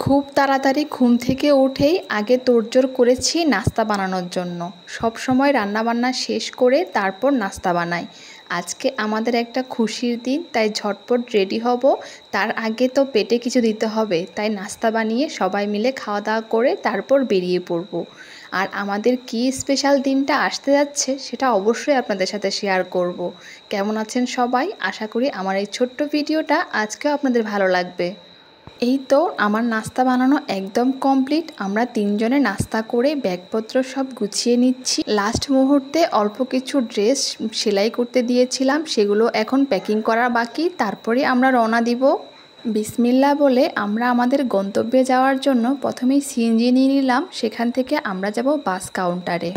খুব তাড়াতাড়ি ঘুম থেকে উঠেই আগে তোড়জোড় করেছি নাস্তা বানানোর জন্য। সব সময় রান্নাবান্না শেষ করে তারপর নাস্তা বানাই। আজকে আমাদের একটা খুশির দিন, তাই ঝটপট রেডি হব। তার আগে তো পেটে কিছু দিতে হবে, তাই নাস্তা বানিয়ে সবাই মিলে খাওয়া দাওয়া করে তারপর বেরিয়ে পড়ব। আর আমাদের কি স্পেশাল দিনটা আসতে যাচ্ছে সেটা অবশ্যই আপনাদের সাথে শেয়ার করব। কেমন আছেন সবাই? আশা করি আমার এই ছোট্ট ভিডিওটা আজকেও আপনাদের ভালো লাগবে। এই তো আমার নাস্তা বানানো একদম কমপ্লিট। আমরা তিনজনে নাস্তা করে ব্যাগপত্র সব গুছিয়ে নিচ্ছি। লাস্ট মুহূর্তে অল্প কিছু ড্রেস সেলাই করতে দিয়েছিলাম, সেগুলো এখন প্যাকিং করা বাকি, তারপরে আমরা রওনা দিব। বিসমিল্লাহ বলে আমরা আমাদের গন্তব্যে যাওয়ার জন্য প্রথমেই সিএনজি নিয়ে নিলাম। সেখান থেকে আমরা যাব বাস কাউন্টারে।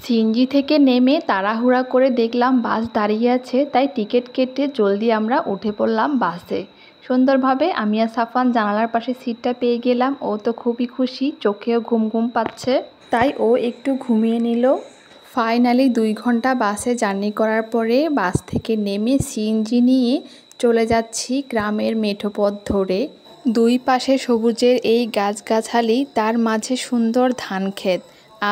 সিএনজি থেকে নেমে তাড়াহুড়া করে দেখলাম বাস দাঁড়িয়ে আছে, তাই টিকিট কেটে জলদি আমরা উঠে পড়লাম বাসে। সুন্দরভাবে আমি আর সাফওয়ান জানালার পাশে সিটটা পেয়ে গেলাম। ও তো খুবই খুশি, চোখেও ঘুম ঘুম পাচ্ছে, তাই ও একটু ঘুমিয়ে নিল। ফাইনালি 2 ঘন্টা বাসে জার্নি করার পরে বাস থেকে নেমে সিএনজি নিয়ে চলে যাচ্ছি গ্রামের মেঠো পথ ধরে। দুই পাশে সবুজের এই গাছগাছালি, তার মাঝে সুন্দর ধান ক্ষেত।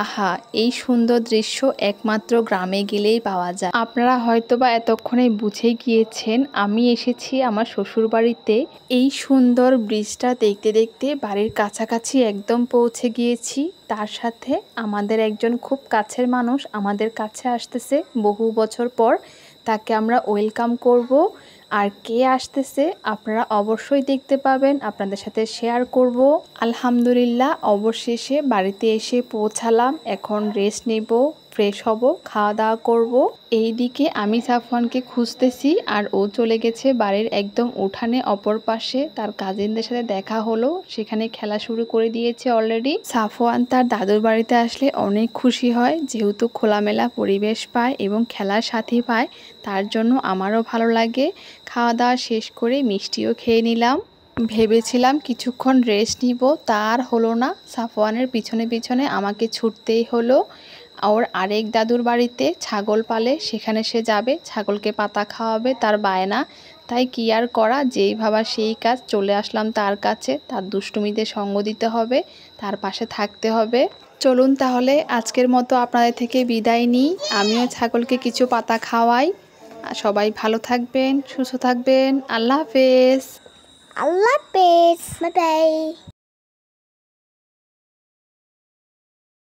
আহা, এই সুন্দর দৃশ্য একমাত্র গ্রামে গেলেই পাওয়া যায়। আপনারা হয়তোবা এতক্ষণে বুঝে গিয়েছেন আমি এসেছি আমার শ্বশুর বাড়িতে। এই সুন্দর ব্রিজটা দেখতে দেখতে বাড়ির কাছাকাছি একদম পৌঁছে গিয়েছি। তার সাথে আমাদের একজন খুব কাছের মানুষ আমাদের কাছে আসতেছে বহু বছর পর, তাকে আমরা ওয়েলকাম করব। আর কে আসতেছে আপনারা অবশ্যই দেখতে পাবেন, আপনাদের সাথে শেয়ার করব। আলহামদুলিল্লাহ অবশেষে বাড়িতে এসে পৌঁছালাম। এখন রেস্ট নেব, ফ্রেশ হব, খাওয়া দাওয়া করব। এইদিকে আমি সাফওয়ানকে খুঁজতেছি আর ও চলে গেছে বাড়ির একদম উঠানে অপর পাশে। তার কাজিনদের সাথে দেখা হলো, সেখানে খেলা শুরু করে দিয়েছে অলরেডি। সাফওয়ান তার দাদুর বাড়িতে আসলে অনেক খুশি হয়, যেহেতু খোলামেলা পরিবেশ পায় এবং খেলার সাথী পায়, তার জন্য আমারও ভালো লাগে। খাওয়া দাওয়া শেষ করে মিষ্টিও খেয়ে নিলাম। ভেবেছিলাম কিছুক্ষণ রেস্ট নিব, তার হলো না। সাফওয়ানের পিছনে পিছনে আমাকে ছুটতেই হলো। ওর আরেক দাদুর বাড়িতে ছাগল পালে, সেখানে সে যাবে, ছাগলকে পাতা খাওয়াবে, তার বায়না। তাই কি আর করা, যেই ভাবা সেই কাজ, চলে আসলাম তার কাছে। তার দুষ্টুমিতে সঙ্গ দিতে হবে, তার পাশে থাকতে হবে। চলুন তাহলে আজকের মতো আপনাদের থেকে বিদায় নিই। আমিও ছাগলকে কিছু পাতা খাওয়াই। সবাই ভালো থাকবেন, সুস্থ থাকবেন। আল্লাহ হাফেজ। আল্লাহ হাফেজ, বাই বাই।